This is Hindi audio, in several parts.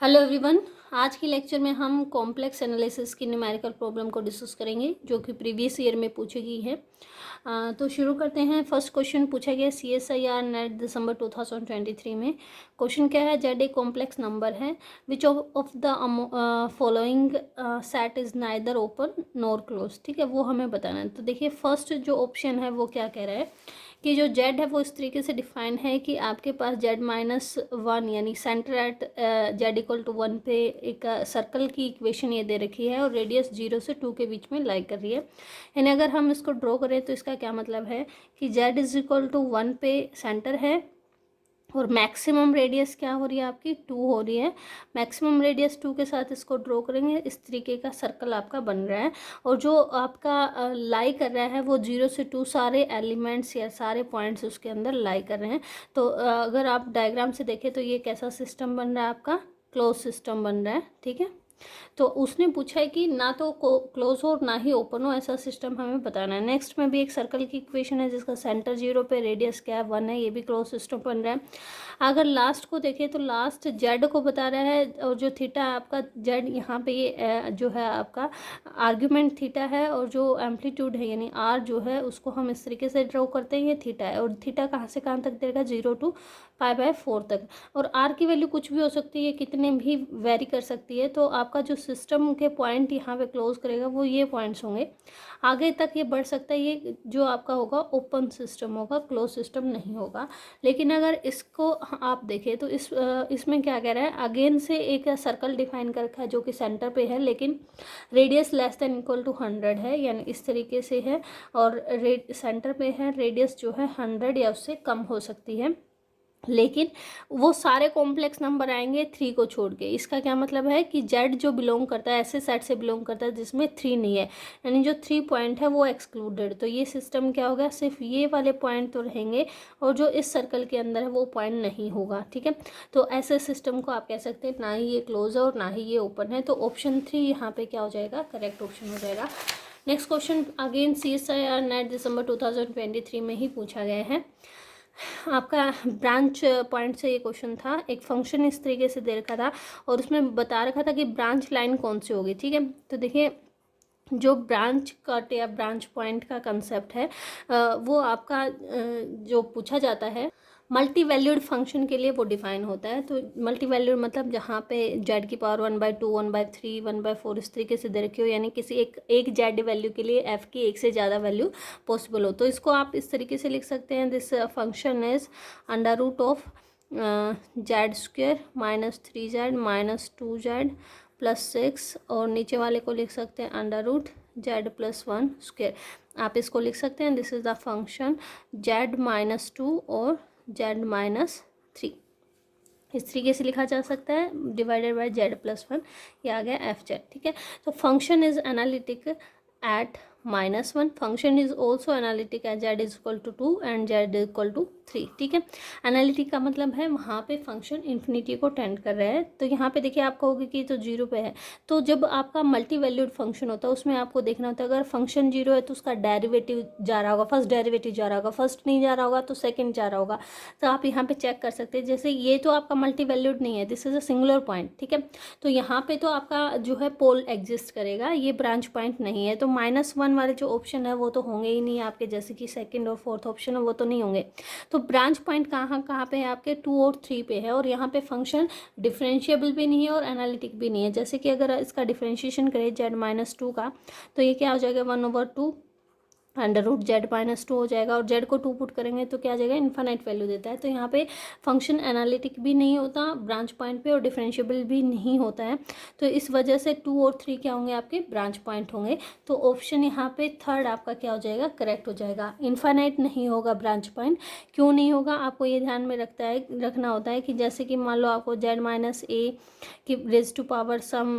Hello everyone. आज की लेक्चर में हम कॉम्प्लेक्स एनालिसिस की न्यूमेरिकल प्रॉब्लम को डिस्कस करेंगे जो कि प्रीवियस ईयर में पूछी गई है। तो शुरू करते हैं। फर्स्ट क्वेश्चन पूछा गया CSIR नेट दिसंबर 2023 में। क्वेश्चन क्या है? जेड एक कॉम्प्लेक्स नंबर है which of the following set is neither open nor close. ठीक है, वो हमें बताना है। तो देखिए फर्स्ट जो ऑप्शन है वो क्या कह रहा है कि जो जेड है वो इस तरीके से डिफाइन है कि आपके पास Z-1 यानी सेंटर एट Z=1 पे एक सर्कल की इक्वेशन ये दे रखी है और रेडियस 0 से 2 के बीच में लाई कर रही है। यानी अगर हम इसको ड्रॉ करें तो इसका क्या मतलब है कि Z=1 पे सेंटर है और मैक्सिमम रेडियस क्या हो रही है आपकी 2 हो रही है। मैक्सिमम रेडियस 2 के साथ इसको ड्रॉ करेंगे, इस तरीके का सर्कल आपका बन रहा है और जो आपका लाई कर रहा है वो 0 से 2 सारे एलिमेंट्स या सारे पॉइंट्स उसके अंदर लाई कर रहे हैं। तो अगर आप डायग्राम से देखें तो ये कैसा सिस्टम बन रहा है, आपका क्लोज सिस्टम बन रहा है। ठीक है, तो उसने पूछा है कि ना तो क्लोज हो ना ही ओपन हो, ऐसा सिस्टम हमें बताना है। नेक्स्ट में भी एक सर्कल की इक्वेशन है जिसका सेंटर 0 पे, रेडियस क्या है 1 है, ये भी क्लोज सिस्टम बन रहा है। अगर लास्ट को देखें तो लास्ट जेड को बता रहा है और जो थीटा है आपका जेड, यहाँ पे ये जो है आपका आर्ग्यूमेंट थीटा है और जो एम्पलीट्यूड है यानी आर जो है उसको हम इस तरीके से ड्रॉ करते हैं, ये थीटा है और थीटा कहाँ से कहाँ तक देगा 0 to π/4 तक। और आर की वैल्यू कुछ भी हो सकती है, कितने भी वेरी कर सकती है। तो आपका जो सिस्टम के पॉइंट यहाँ पे क्लोज करेगा वो ये पॉइंट्स होंगे, आगे तक ये बढ़ सकता है। ये जो आपका होगा ओपन सिस्टम होगा, क्लोज सिस्टम नहीं होगा। लेकिन अगर इसको आप देखें तो इसमें क्या कह रहा है, अगेन से एक सर्कल डिफाइन कर रखा है जो कि सेंटर पे है लेकिन radius less than equal to 100 है, यानी इस तरीके से है और सेंटर पे है, रेडियस जो है 100 या उससे कम हो सकती है। लेकिन वो सारे कॉम्प्लेक्स नंबर आएंगे 3 को छोड़ के। इसका क्या मतलब है कि जेड जो बिलोंग करता है ऐसे सेट से बिलोंग करता है जिसमें 3 नहीं है, यानी जो 3 पॉइंट है वो एक्सक्लूडेड। तो ये सिस्टम क्या होगा, सिर्फ ये वाले पॉइंट तो रहेंगे और जो इस सर्कल के अंदर है वो पॉइंट नहीं होगा। ठीक है, तो ऐसे सिस्टम को आप कह सकते हैं ना ही ये क्लोज है और ना ही ये ओपन है। तो ऑप्शन 3 यहाँ पे क्या हो जाएगा, करेक्ट ऑप्शन हो जाएगा। Next question again CSIR NET दिसंबर 2023 में ही पूछा गया है। आपका ब्रांच पॉइंट से ये क्वेश्चन था। एक फंक्शन इस तरीके से दे रखा था और उसमें बता रखा था कि ब्रांच लाइन कौन सी होगी। ठीक है, तो देखिए जो ब्रांच कट या ब्रांच पॉइंट का कंसेप्ट है वो आपका जो पूछा जाता है मल्टी वैल्यूड फंक्शन के लिए वो डिफाइन होता है। तो मल्टी वैल्यूड मतलब जहाँ पे Z⁻⁴, 1/2, 1/3, 1/4 इस तरीके से दे रखी हो, यानी किसी एक Z वैल्यू के लिए f की एक से ज़्यादा वैल्यू पॉसिबल हो। तो इसको आप इस तरीके से लिख सकते हैं, this function is √of Z² -3Z -2Z +6 और नीचे वाले को लिख सकते हैं √Z+1²। आप इसको लिख सकते हैं this is the function Z-2 और Z-3 इस तरीके से लिखा जा सकता है, डिवाइडेड बाय Z+1, ये आ गया FZ। ठीक है, तो function is analytic at -1, function is also analytic at Z=2 and Z=3। ठीक है, एनालिटिक का मतलब है वहाँ पे फंक्शन इन्फिनिटी को टेंड कर रहा है। तो यहाँ पे देखिए आप कहोगे कि तो 0 पे है, तो जब आपका मल्टी वैल्यूड फंक्शन होता है उसमें आपको देखना होता है अगर फंक्शन 0 है तो उसका डेरिवेटिव जा रहा होगा, फर्स्ट डेरिवेटिव जा रहा होगा, फर्स्ट नहीं जा रहा होगा तो सेकेंड जा रहा होगा। तो आप यहाँ पे चेक कर सकते हैं, जैसे ये तो आपका मल्टी वैल्यूड नहीं है, this is a singular point. ठीक है, तो यहाँ पे तो आपका जो है पोल एग्जिस्ट करेगा, ये ब्रांच पॉइंट नहीं है। तो -1 वाले जो ऑप्शन है वो तो होंगे ही नहीं आपके, जैसे कि सेकंड और फोर्थ ऑप्शन है वो तो नहीं होंगे। तो ब्रांच पॉइंट कहाँ कहाँ पे है आपके 2 और 3 पे है और यहाँ पे फंक्शन डिफरेंशिएबल भी नहीं है और एनालिटिक भी नहीं है। जैसे कि अगर इसका डिफरेंशिएशन करें Z-2 का तो ये क्या हो जाएगा 1/2 √Z-2 हो जाएगा और Z को 2 पुट करेंगे तो क्या आ जाएगा, इन्फाइनाइट वैल्यू देता है। तो यहाँ पे फंक्शन एनालिटिक भी नहीं होता ब्रांच पॉइंट पे और डिफरेंशिएबल भी नहीं होता है। तो इस वजह से 2 और 3 क्या होंगे, आपके ब्रांच पॉइंट होंगे। तो ऑप्शन यहाँ पे थर्ड आपका क्या हो जाएगा, करेक्ट हो जाएगा। इन्फाइनाइट नहीं होगा ब्रांच पॉइंट, क्यों नहीं होगा आपको ये ध्यान में रखना होता है कि जैसे कि मान लो आपको Z-A की raise to power some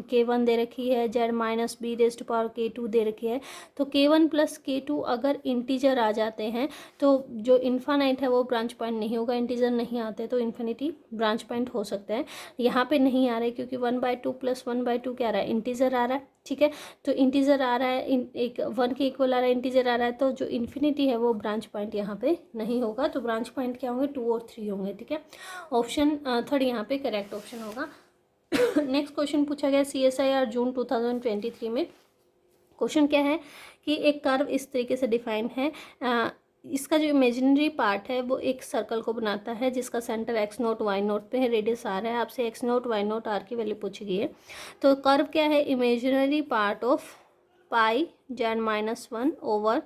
K1 दे रखी है, Z-B raise to power K2 दे रखी है। तो K1 K1 प्लस K2 अगर इंटीजर आ जाते हैं तो जो इन्फानाइट है वो ब्रांच पॉइंट नहीं होगा, इंटीजर नहीं आते तो इन्फिनिटी ब्रांच पॉइंट हो सकता है। यहाँ पे नहीं आ रहा है क्योंकि 1/2 प्लस 1/2 क्या आ रहा है, इंटीजर आ रहा है, ठीक है। तो इंटीजर आ रहा है, एक 1 के इक्वल आ रहा है, इंटीजर आ रहा है, तो जो इन्फिनिटी है वो ब्रांच पॉइंट यहाँ पे नहीं होगा। तो ब्रांच पॉइंट क्या होंगे, 2 और 3 होंगे, ठीक है। ऑप्शन थर्ड यहाँ पे करेक्ट ऑप्शन होगा। नेक्स्ट क्वेश्चन पूछा गया CSIR जून 2023 में। क्वेश्चन क्या है कि एक कर्व इस तरीके से डिफाइन है, इसका जो इमेजिनरी पार्ट है वो एक सर्कल को बनाता है जिसका सेंटर x0 y0 पे है, रेडियस r है, आपसे x0 y0 r की वैल्यू पूछी गई है। तो कर्व क्या है, imaginary part of pi z-1 over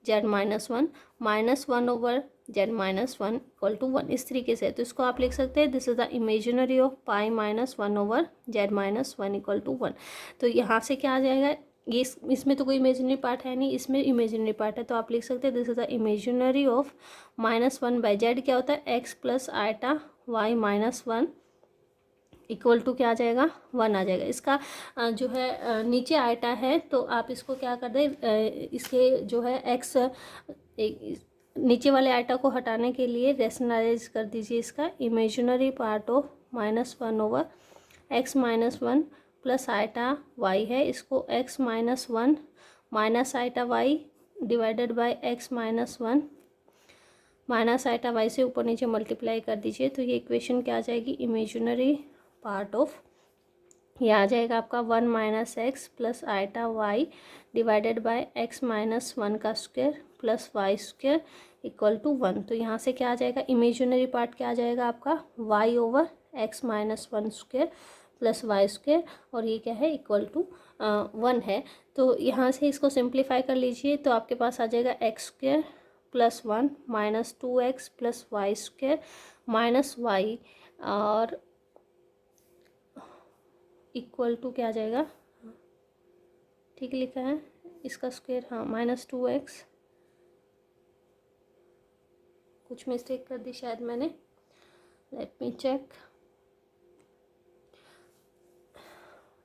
z-1 -1 over z-1 equal to 1, इस तरीके से। तो इसको आप लिख सकते हैं this is the imaginary of pi -1 over z-1 equal to 1। तो यहाँ से क्या आ जाएगा, ये इसमें तो कोई इमेजिनरी पार्ट है नहीं, इसमें इमेजिनरी पार्ट है, तो आप लिख सकते हैं this is the imaginary of -1/z क्या होता है x plus iota y -1 equal to क्या आ जाएगा, 1 आ जाएगा। इसका जो है नीचे आयटा है तो आप इसको क्या कर दे, इसके जो है x नीचे वाले आयटा को हटाने के लिए रेशनलाइज कर दीजिए इसका imaginary part of -1 over x -1 plus iota y है, इसको x -1 minus eta y divided by x -1 minus eta y से ऊपर नीचे मल्टीप्लाई कर दीजिए। तो ये इक्वेशन क्या आ जाएगी, इमेजिनरी पार्ट ऑफ, ये आ जाएगा आपका 1 minus x plus iota y divided by x -1 का square plus y square equal to 1। तो यहाँ से क्या आ जाएगा, इमेजिनरी पार्ट क्या आ जाएगा आपका y over x -1 square plus y square, और ये क्या है इक्वल टू 1 है। तो यहाँ से इसको सिंप्लीफाई कर लीजिए तो आपके पास आ जाएगा x square plus 1 minus 2x plus y square minus y और इक्वल टू क्या आ जाएगा, ठीक लिखा है इसका स्क्वायर, हाँ -2x, कुछ मिस्टेक कर दी शायद मैंने, let me check,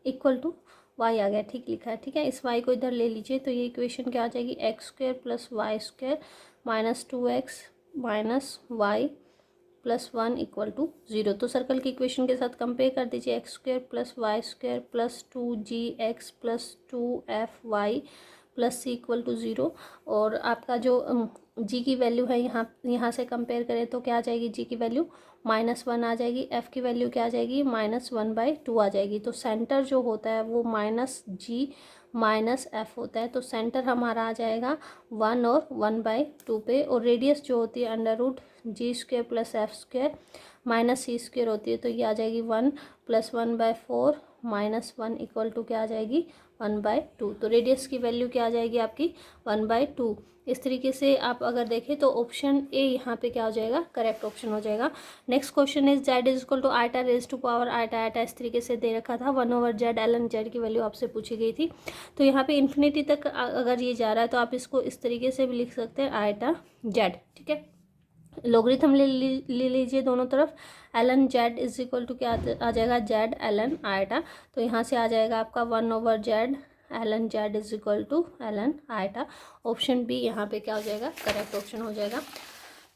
equal to Y आ गया, ठीक लिखा है, ठीक है। इस वाई को इधर ले लीजिए तो ये इक्वेशन क्या आ जाएगी, x square plus y square minus 2x minus y plus 1 equal to 0। तो सर्कल की इक्वेशन के साथ कंपेयर कर दीजिए, x square plus y square plus 2gx plus 2fy plus c equal to 0, और आपका जो g की वैल्यू है यहाँ से कंपेयर करें तो क्या आ जाएगी, g की वैल्यू -1 आ जाएगी, f की वैल्यू क्या आ जाएगी -1/2 आ जाएगी। तो सेंटर जो होता है वो -g -f होता है, तो सेंटर हमारा आ जाएगा 1 और 1/2 पे, और रेडियस जो होती है √g² plus f square minus c square होती है, तो ये आ जाएगी 1 प्लस 1/4 -1 इक्वल टू क्या आ जाएगी 1/2। तो रेडियस की वैल्यू क्या आ जाएगी आपकी 1/2। इस तरीके से आप अगर देखें तो ऑप्शन ए यहाँ पे क्या हो जाएगा, करेक्ट ऑप्शन हो जाएगा। Next question is z is equal to iota raise to power iota, इस तरीके से दे रखा था, 1 ओवर z ln z की वैल्यू आपसे पूछी गई थी। तो यहाँ पे इन्फिनिटी तक अगर ये जा रहा है तो आप इसको इस तरीके से भी लिख सकते हैं आयटा z, ठीक है। लॉगरिथम ले लीजिए दोनों तरफ, ln z is equal to क्या आ जाएगा, z ln आयटा, तो यहाँ से आ जाएगा आपका 1 over z ln z is equal to ln iota. Option B यहाँ पे क्या हो जाएगा, करेक्ट ऑप्शन हो जाएगा।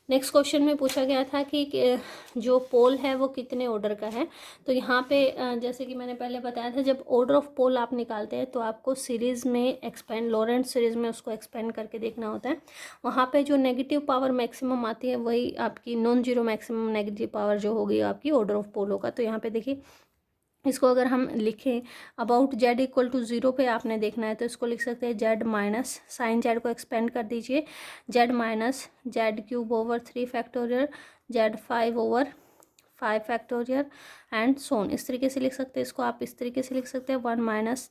नेक्स्ट क्वेश्चन में पूछा गया था कि जो पोल है वो कितने ऑर्डर का है। तो यहाँ पे जैसे कि मैंने पहले बताया था, जब ऑर्डर ऑफ पोल आप निकालते हैं तो आपको सीरीज़ में एक्सपेंड, लॉरेंट सीरीज़ में उसको एक्सपेंड करके देखना होता है। वहाँ पे जो नेगेटिव पावर मैक्सिमम आती है वही आपकी non zero maximum negative power जो होगी आपकी ऑर्डर ऑफ पोल होगा। तो यहाँ पे देखिए इसको अगर हम लिखें अबाउट z इक्वल टू 0 पे आपने देखना है तो इसको लिख सकते हैं z माइनस साइन z को एक्सपेंड कर दीजिए, z minus z³ over 3 factorial z5 over 5 factorial and so on, इस तरीके से लिख सकते हैं। इसको आप इस तरीके से लिख सकते हैं 1 minus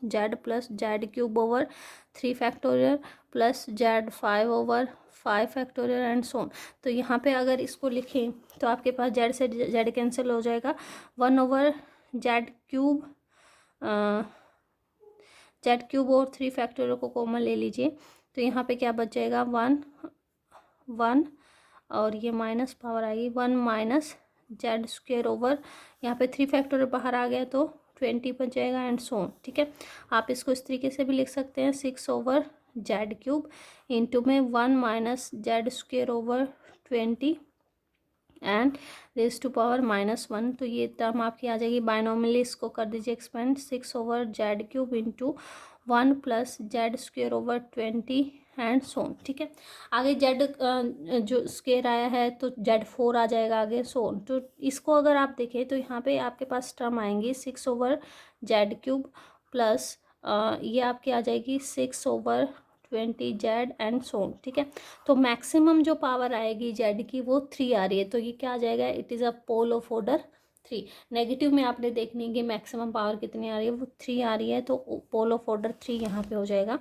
z plus z³ over 3 factorial plus z5 over 5 factorial and so on. तो यहाँ पे अगर इसको लिखें तो आपके पास z से z कैंसिल हो जाएगा, 1 ओवर z³ और 3 फैक्टोरियल को कॉमन ले लीजिए तो यहाँ पे क्या बच जाएगा 1 और ये माइनस पावर आएगी 1 माइनस z² ओवर, यहाँ पे 3 फैक्टोरियल बाहर आ गया तो 20 बच जाएगा एंड सो ऑन। ठीक है, आप इसको इस तरीके से भी लिख सकते हैं 6/z³ इंटू में 1 minus z² / 20 and raise to power -1। तो ये टर्म आपकी आ जाएगी बायनॉमिनली, इसको कर दीजिए expand 6/z³ into 1 plus z² / 20 and so on. ठीक है, आगे जेड जो स्क्वेयर आया है तो z4 आ जाएगा आगे सोन। तो इसको अगर आप देखें तो यहाँ पे आपके पास टर्म आएंगी 6/z³ प्लस ये आपकी आ जाएगी 6/20z एंड सोन। ठीक है, तो मैक्सिमम जो पावर आएगी जेड की वो 3 आ रही है, तो ये क्या आ जाएगा, it is a pole of order 3। Negative में आपने देखनी है कि मैक्सिमम पावर कितनी आ रही है, वो 3 आ रही है, तो पोल ऑफ ऑर्डर 3 यहाँ पे हो जाएगा।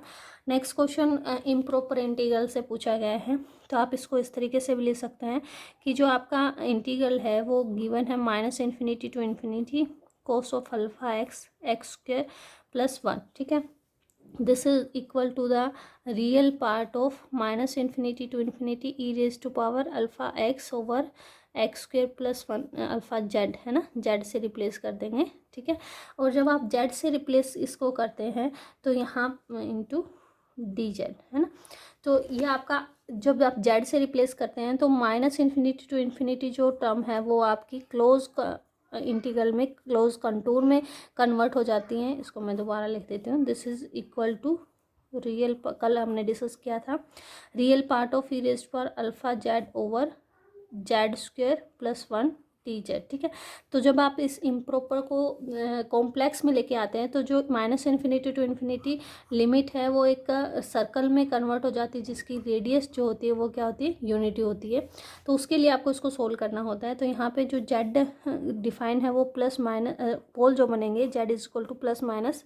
नेक्स्ट क्वेश्चन इम्प्रॉपर इंटीग्रल से पूछा गया है, तो आप इसको इस तरीके से भी लिख सकते हैं कि जो आपका इंटीग्रल है वो गिवन है -∞ to ∞ cos of alpha x² + 1। ठीक है, this is equal to the real part of -∞ to ∞ e⁻⁴ alpha x/x² + 1 alpha z है ना, z से रिप्लेस कर देंगे। ठीक है, और जब आप z से रिप्लेस इसको करते हैं तो यहाँ इंटू dz है ना, तो ये आपका जब आप z से रिप्लेस करते हैं तो -∞ to ∞ जो टर्म है वो आपकी क्लोज इंटीग्रल में क्लोज कंटूर में कन्वर्ट हो जाती हैं। इसको मैं दोबारा लिख देती हूँ, this is equal to real, कल हमने डिस्कस किया था, real part of e⁻⁴z/z² + 1 dz। ठीक है, तो जब आप इस इम्प्रॉपर को कॉम्प्लेक्स में लेके आते हैं तो जो -∞ to ∞ लिमिट है वो एक सर्कल में कन्वर्ट हो जाती है, जिसकी रेडियस जो होती है वो क्या होती है, यूनिटी होती है। तो उसके लिए आपको इसको सोल्व करना होता है। तो यहाँ पे जो z डिफाइन है वो प्लस माइनस पोल जो बनेंगे z = ±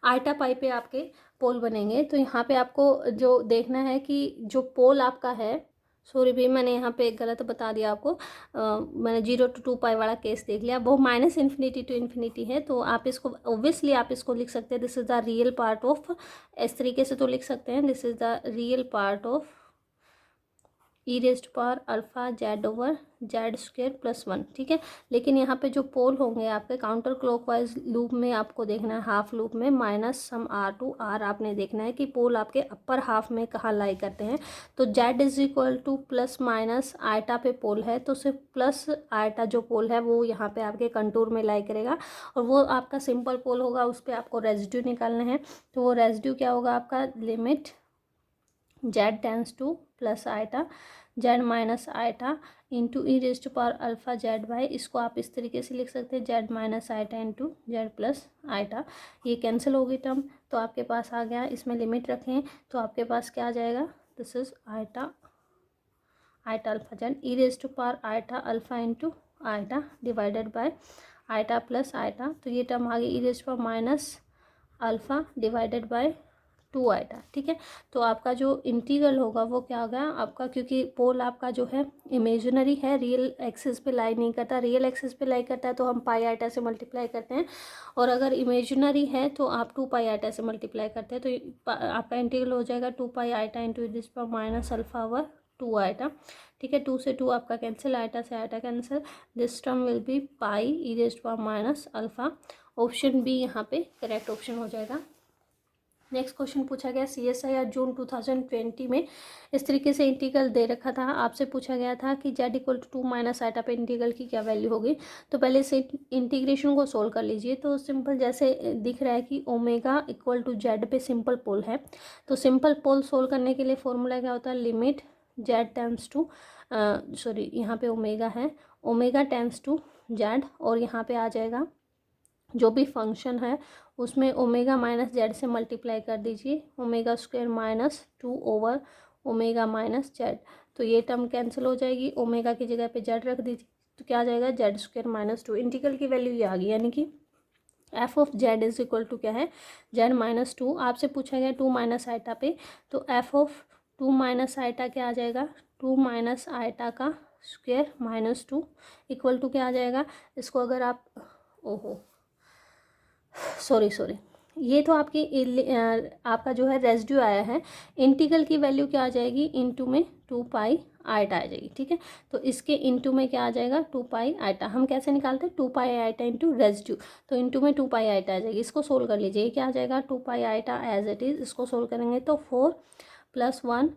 आइटा पाई पे आपके पोल बनेंगे। तो यहाँ पे आपको जो देखना है कि जो पोल आपका है, सॉरी भी मैंने यहाँ पे गलत बता दिया आपको, मैंने 0 to 2 पाई वाला केस देख लिया, वो -∞ to ∞ है। तो आप इसको ऑब्वियसली आप इसको लिख सकते हैं this is the real part of, इस तरीके से तो लिख सकते हैं this is the real part of e⁻⁴z/z² + 1। ठीक है, लेकिन यहाँ पे जो पोल होंगे आपके काउंटर क्लॉकवाइज लूप में आपको देखना है, हाफ लूप में -r to r आपने देखना है कि पोल आपके अपर हाफ में कहाँ लाई करते हैं। तो z = ± आइटा पे पोल है, तो सिर्फ प्लस आइटा जो पोल है वो यहाँ पे आपके कंटूर में लाई करेगा, और वो आपका सिंपल पोल होगा, उस पर आपको रेजिड्यू निकालना है। तो वो रेजिड्यू क्या होगा आपका, limit z tends to plus iota z - iota into e⁻⁴z/, इसको आप इस तरीके से लिख सकते हैं z - iota into z plus iota. ये कैंसिल होगी टर्म, तो आपके पास आ गया, इसमें लिमिट रखें तो आपके पास क्या आ जाएगा, this is iota alpha z e⁻⁴ alpha into iota divided by iota plus iota. तो ये टर्म आ गई e⁻⁴ डिवाइडेड बाय 2 आइटा। ठीक है, तो आपका जो इंटीग्रल होगा वो क्या होगा आपका, क्योंकि पोल आपका जो है इमेजिनरी है, रियल एक्सिस पे लाई नहीं करता, रियल एक्सिस पे लाई करता है तो हम पाई आइटा से मल्टीप्लाई करते हैं, और अगर इमेजिनरी है तो आप 2 पाई आइटा से मल्टीप्लाई करते हैं। तो आपका इंटीग्रल हो जाएगा 2 पाई आइटा इंटू e⁻⁴ 2 आइटा। ठीक है, 2 से 2 आपका कैंसिल, आइटा से iota cancel, this term will be pi e⁻⁴। Option B यहाँ पे करेक्ट ऑप्शन हो जाएगा। नेक्स्ट क्वेश्चन पूछा गया CSIR जून 2020 में इस तरीके से इंटीग्रल दे रखा था, आपसे पूछा गया था कि z = 2 - आइटा पे इंटीग्रल की क्या वैल्यू होगी। तो पहले से इंटीग्रेशन को सोल्व कर लीजिए। तो सिंपल जैसे दिख रहा है कि ओमेगा = z पे सिंपल पोल है, तो सिंपल पोल सोल्व करने के लिए फॉर्मूला क्या होता है, limit z tends to sorry यहाँ पे ओमेगा है, ओमेगा टेंड्स टू z, और यहाँ पे आ जाएगा जो भी फंक्शन है उसमें ओमेगा - z से मल्टीप्लाई कर दीजिए, ओमेगा² - 2 ओवर ओमेगा - z। तो ये टर्म कैंसिल हो जाएगी, ओमेगा की जगह पे z रख दीजिए, तो क्या आ जाएगा z² - 2। इंटीग्रल की वैल्यू ये आ गई, यानी कि f ऑफ z = क्या है, z - 2। आपसे पूछा गया 2 - आइटा पे, तो f ऑफ 2 - आइटा क्या आ जाएगा, 2 - आइटा का स्क्वायर -2 इक्वल टू क्या आ जाएगा, इसको अगर आप सॉरी ये तो आपका जो है रेजिड्यू आया है, इंटीग्रल की वैल्यू क्या आ जाएगी, इनटू में 2 पाई आइटा आ जाएगी, ठीक है। तो इसके इनटू में क्या आ जाएगा, 2 पाई आइटा। हम कैसे निकालते हैं, 2 पाई आइटा इंटू रेजिड्यू, तो इनटू में 2 पाई आइटा आ जाएगी। इसको सोल्व कर लीजिए, क्या आ जाएगा, 2 पाई आइटा एज इट इज़। इसको सोल्व करेंगे तो 4 + 1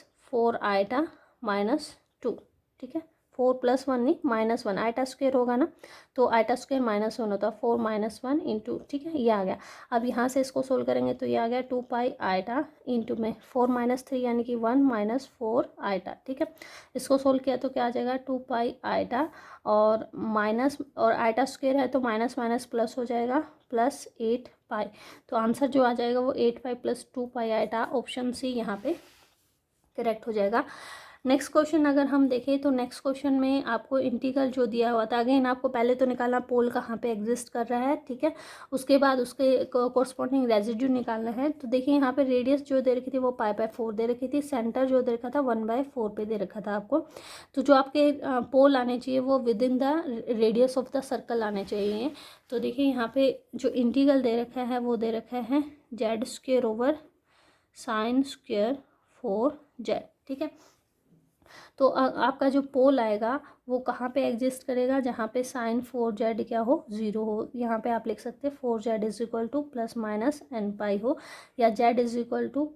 - 4 आइटा -2, ठीक है। 4 + 1 नहीं, -1 आइटा स्क्वेयर होगा ना, तो आइटा स्क्वेयर -1 होता है, 4 - 1 इंटू, ठीक है, ये आ गया। अब यहाँ से इसको सोल्व करेंगे तो ये आ गया 2 पाई आइटा इंटू में 4 - 3 यानी कि 1 - 4 आइटा, ठीक है। इसको सोल्व किया तो क्या आ जाएगा, 2 पाई आइटा और माइनस, और आइटा स्क्वेयर है तो माइनस माइनस प्लस हो जाएगा, +8 पाई। तो आंसर जो आ जाएगा वो 8 पाई + 2 पाई आइटा, ऑप्शन सी यहाँ पे करेक्ट हो जाएगा। नेक्स्ट क्वेश्चन अगर हम देखें तो नेक्स्ट क्वेश्चन में आपको इंटीग्रल जो दिया हुआ था, अगेन आपको पहले तो निकालना पोल कहाँ पे एग्जिस्ट कर रहा है, ठीक है। उसके बाद उसके कोरस्पॉन्डिंग रेजिड्यू निकालना है। तो देखिए यहाँ पे रेडियस जो दे रखी थी वो π/4 दे रखी थी, सेंटर जो दे रखा था 1/4 पे दे रखा था आपको। तो जो आपके पोल आने चाहिए वो with in the radius of the circle आने चाहिए। तो देखिए यहाँ पे जो इंटीग्रल दे रखा है वो दे रखा है z² / sin²4z, ठीक है। तो आपका जो पोल आएगा वो कहाँ पे एग्जिस्ट करेगा, जहाँ पे sin4z क्या हो, 0 हो। यहाँ पे आप लिख सकते हैं 4z = ±n π हो, या z =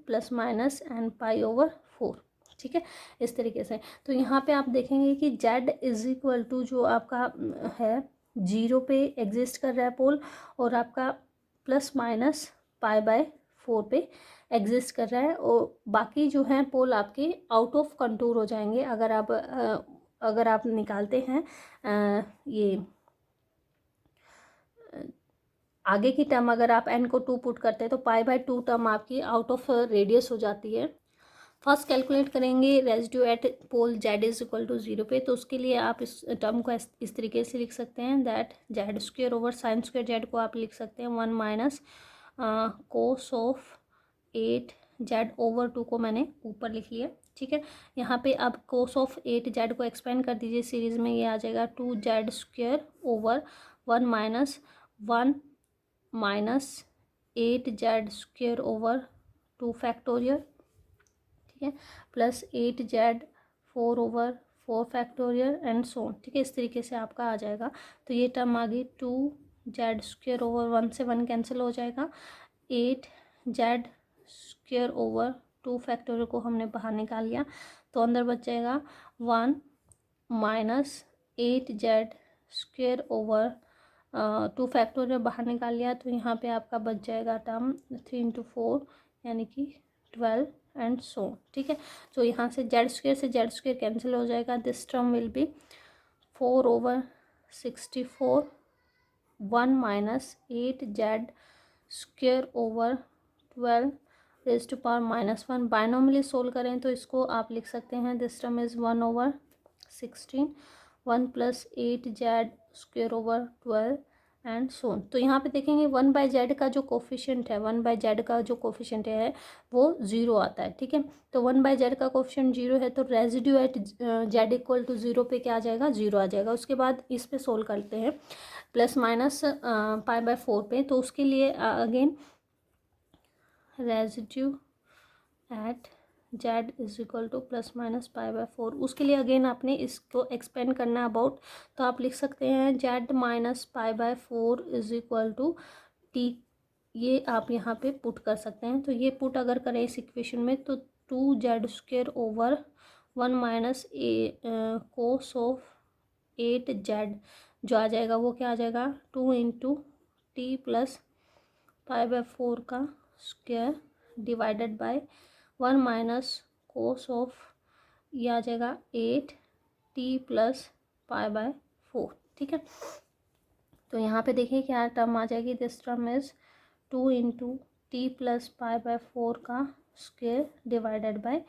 ±n π/4, ठीक है, इस तरीके से। तो यहाँ पे आप देखेंगे कि z जो आपका है 0 पे एग्जिस्ट कर रहा है पोल, और आपका ±π/4 पे एग्जिस्ट कर रहा है, और बाकी जो हैं पोल आपके आउट ऑफ कंटूर हो जाएंगे अगर आप निकालते हैं ये आगे की टर्म। अगर आप n को 2 पुट करते हैं तो π/2 टर्म आपकी आउट ऑफ रेडियस हो जाती है। फर्स्ट कैलकुलेट करेंगे रेजिड्यू एट पोल z = 0 पे, तो उसके लिए आप इस टर्म को इस तरीके से लिख सकते हैं, दैट z² / sin²z को आप लिख सकते हैं 1 - cos ऑफ 8z/2 को मैंने ऊपर लिख लिया, ठीक है। यहाँ पे अब cos ऑफ 8z को एक्सपेंड कर दीजिए सीरीज में, ये आ जाएगा 2z² / 1 - 1 - 8z² / 2 फैक्टोरियल, ठीक है, +8z 4/4 फैक्टोरियल एंड सो, ठीक है। इस तरीके से आपका आ जाएगा। तो ये टर्म आ गई 2z² / 1 से 1 कैंसिल हो जाएगा, 8z² / 2 फैक्टोरियल को हमने बाहर निकाल लिया, तो अंदर बच जाएगा 1 - 8z² / 2 फैक्टोरियल बाहर निकाल लिया। तो यहाँ पे आपका बच जाएगा टर्म 3 × 4 यानी कि 12 एंड सो, ठीक है। तो यहाँ से z² कैंसिल हो जाएगा, this term will B 4/64 1 - 8z² / 12 raised to power -1। बायनॉमियली solve करें तो इसको आप लिख सकते हैं, this term is 1/16 1 + 8z² / 12 and so. तो यहाँ पे देखेंगे 1/z का जो कोफिशिएंट है, 1/z का जो कोफिशिएंट है वो 0 आता है, ठीक है। तो 1/z का कोफिशिएंट 0 है, तो रेजिड्यू एट z = 0 पे क्या आ जाएगा, 0 आ जाएगा। उसके बाद इस पे सोल्व करते हैं ±π/4 पे, तो उसके लिए अगेन रेजिड्यू एट z = ±π/4, उसके लिए अगेन आपने इसको एक्सपेंड करना अबाउट, तो आप लिख सकते हैं z - π/4 = t, ये आप यहाँ पे पुट कर सकते हैं। तो ये पुट अगर करें इस इक्वेशन में तो 2z² / 1 - cos ऑफ 8z जो आ जाएगा वो क्या आ जाएगा, 2 × t + π/4 का square divided by 1 - cos of, ये आ जाएगा 8t + π/4, ठीक है। तो यहाँ पे देखिए क्या टर्म आ जाएगी, दिस टर्म इज 2 × t + π/4 का स्क्वायर डिवाइडेड बाय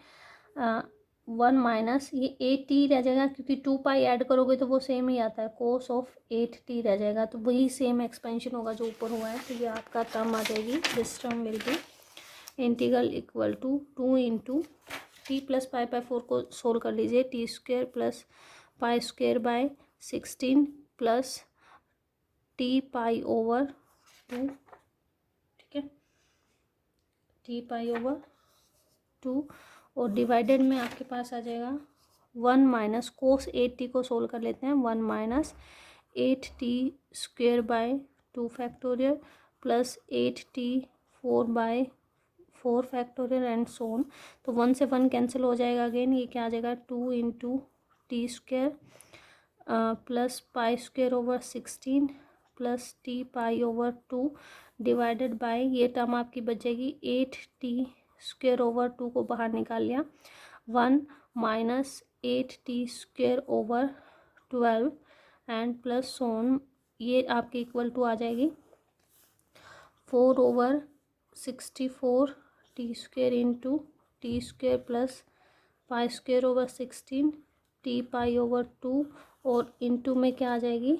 1 - ये 8t रह जाएगा, क्योंकि 2 पाई ऐड करोगे तो वो सेम ही आता है, cos ऑफ 8t रह जाएगा, तो वही सेम एक्सपेंशन होगा जो ऊपर हुआ है। तो ये आपका टर्म आ जाएगी, this term will B integral = 2 × t + π/4 को सोल्व कर लीजिए, t² + π² / 16 + t π/2, ठीक है, टी पाई ओवर 2 और डिवाइडेड में आपके पास आ जाएगा 1 माइनस कोस 8t को सोल्व कर लेते हैं, 1 minus 8t square by 2 factorial plus 8t 4 factorial and so on. तो 1 से 1 कैंसिल हो जाएगा, अगेन ये क्या आ जाएगा 2 into T square plus pi square over 16 plus T pi over 2 divided by ये टर्म आपकी बच जाएगी 8t स्क्वेयर ओवर 2 को बाहर निकाल लिया, 1 minus 8t square over 12 and plus so on ये आपके इक्वल टू आ जाएगी 4 over 64 T square into T square plus pi square over 16 T pi over 2 और इंटू में क्या आ जाएगी,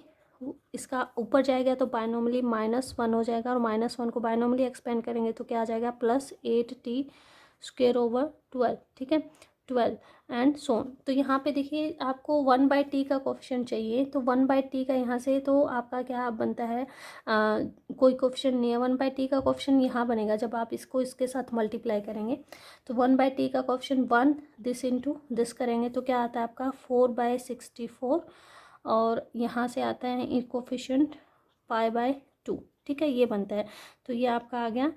इसका ऊपर जाएगा तो बायनॉमिनली -1 हो जाएगा और -1 को बायनॉमिनली एक्सपेंड करेंगे तो क्या आ जाएगा प्लस 8t स्क्वेयर ओवर 12, ठीक है, 12 एंड सोन। तो यहाँ पे देखिए आपको 1/t का कोफिशिएंट चाहिए, तो 1/t का यहाँ से तो आपका क्या बनता है, कोई कोफिशिएंट नहीं है। 1/t का कोफिशिएंट यहाँ बनेगा जब आप इसको इसके साथ मल्टीप्लाई करेंगे, तो 1/t का कोफिशिएंट 1 दिस इंटू दिस करेंगे तो क्या आता है आपका 4/64 और यहाँ से आता है कोफिशिएंट π/2, ठीक है, ये बनता है। तो ये आपका आ गया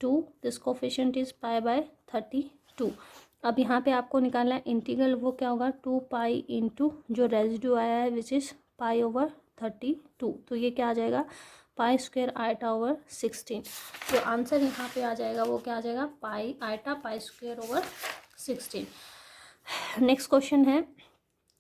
2, दिस कोफिशिएंट इज π/32। अब यहाँ पे आपको निकालना है इंटीग्रल, वो क्या होगा 2 पाई इंटू जो रेजिड्यू आया है विच इज़ π/32, तो ये क्या आ जाएगा पाई स्क्वेयर आइटा ओवर 16। तो आंसर यहाँ पे आ जाएगा वो क्या आ जाएगा pi eta pi square over 16। Next question है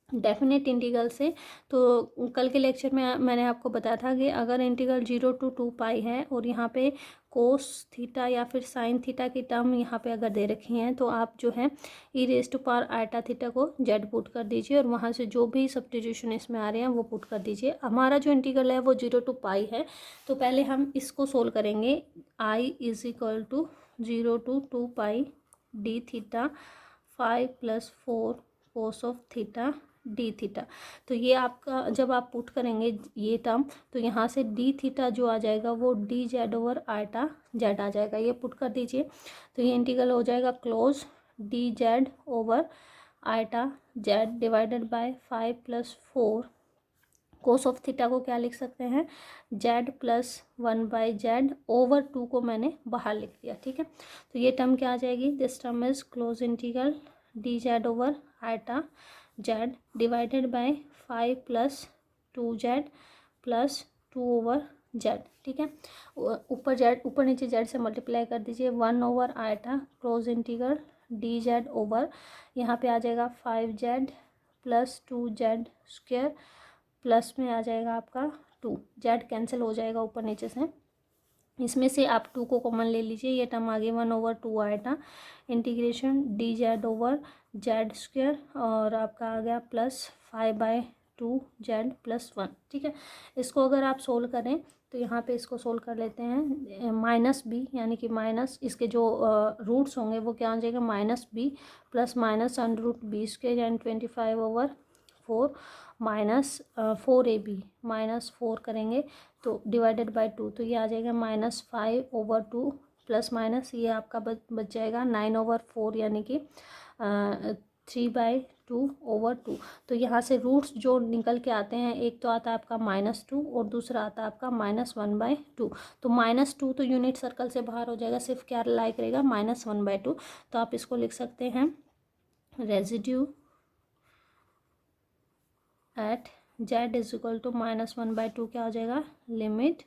डेफिनेट इंटीग्रल से। तो कल के लेक्चर में मैंने आपको बताया था कि अगर इंटीग्रल 0 to 2 पाई है और यहाँ पे कोस थीटा या फिर साइन थीटा की टर्म यहाँ पे अगर दे रखी हैं तो आप जो है e⁻ आइटा थीटा को जेड पुट कर दीजिए और वहाँ से जो भी सब्स्टिट्यूशन इसमें आ रहे हैं वो पुट कर दीजिए। हमारा जो इंटीग्रल है वो 0 to पाई है, तो पहले हम इसको सोल्व करेंगे। i is equal to 0 to 2 pi d theta 5 + 4 cos of theta d theta. तो ये आपका जब आप पुट करेंगे ये टर्म तो यहाँ से डी थीटा जो आ जाएगा वो D Z over iota Z आ जाएगा, ये पुट कर दीजिए। तो ये इंटीग्रल हो जाएगा close d Z over iota z divided by 5 + 4 cos of theta को क्या लिख सकते हैं जेड प्लस 1/z ओवर 2 को मैंने बाहर लिख दिया, ठीक है। तो ये टर्म क्या आ जाएगी, this term is close integral d Z over iota z divided by 5 + 2z + 2 over z, ठीक है। ऊपर जेड ऊपर नीचे जेड से मल्टीप्लाई कर दीजिए 1 over iota close integral d Z over यहाँ पे आ जाएगा 5z + 2z स्क्वेयर प्लस में आ जाएगा आपका 2, जेड कैंसिल हो जाएगा ऊपर नीचे से, इसमें से आप 2 को कॉमन ले लीजिए, ये टर्म आगे 1 ओवर 2 आएगा integration D Z over Z square और आपका आ गया प्लस 5/2 जेड + 1, ठीक है। इसको अगर आप सोल्व करें तो यहाँ पे इसको सोल्व कर लेते हैं -b यानी कि माइनस इसके जो रूट्स होंगे वो क्या आ जाएगा -b plus minus √b² and 25 over 4 minus 4ab -4 करेंगे तो डिवाइडेड बाय 2 तो ये आ जाएगा -5 ओवर 2 प्लस माइनस ये आपका बच जाएगा 9 ओवर 4 यानी कि 3/2 ओवर 2। तो यहाँ से रूट्स जो निकल के आते हैं एक तो आता है आपका -2 और दूसरा आता है आपका -1/2। तो -2 तो यूनिट सर्कल से बाहर हो जाएगा, सिर्फ क्या लाइक रहेगा -1/2। तो आप इसको लिख सकते हैं residue at z is equal to -1/2 क्या हो जाएगा limit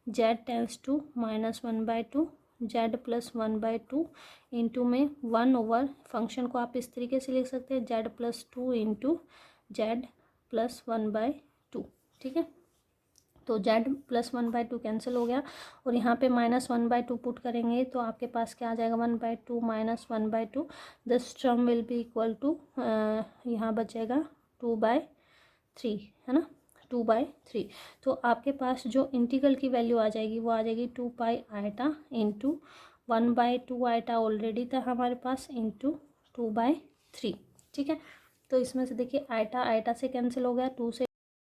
z tends to -1/2 z + 1/2 into में 1 ओवर फंक्शन को आप इस तरीके से लिख सकते हैं z + 2 इंटू z + 1/2, ठीक है। तो z + 1/2 कैंसिल हो गया और यहाँ पे -1/2 पुट करेंगे तो आपके पास क्या आ जाएगा 1/2 -1/2 this term will be equal to यहाँ बचेगा 2/3, है ना, 2/3। तो आपके पास जो इंटीग्रल की वैल्यू आ जाएगी वो आ जाएगी 2 पाई आइटा इंटू 1/2 आइटा ऑलरेडी था हमारे पास इंटू 2/3, ठीक है। तो इसमें से देखिए आइटा आइटा से कैंसिल हो गया, 2 से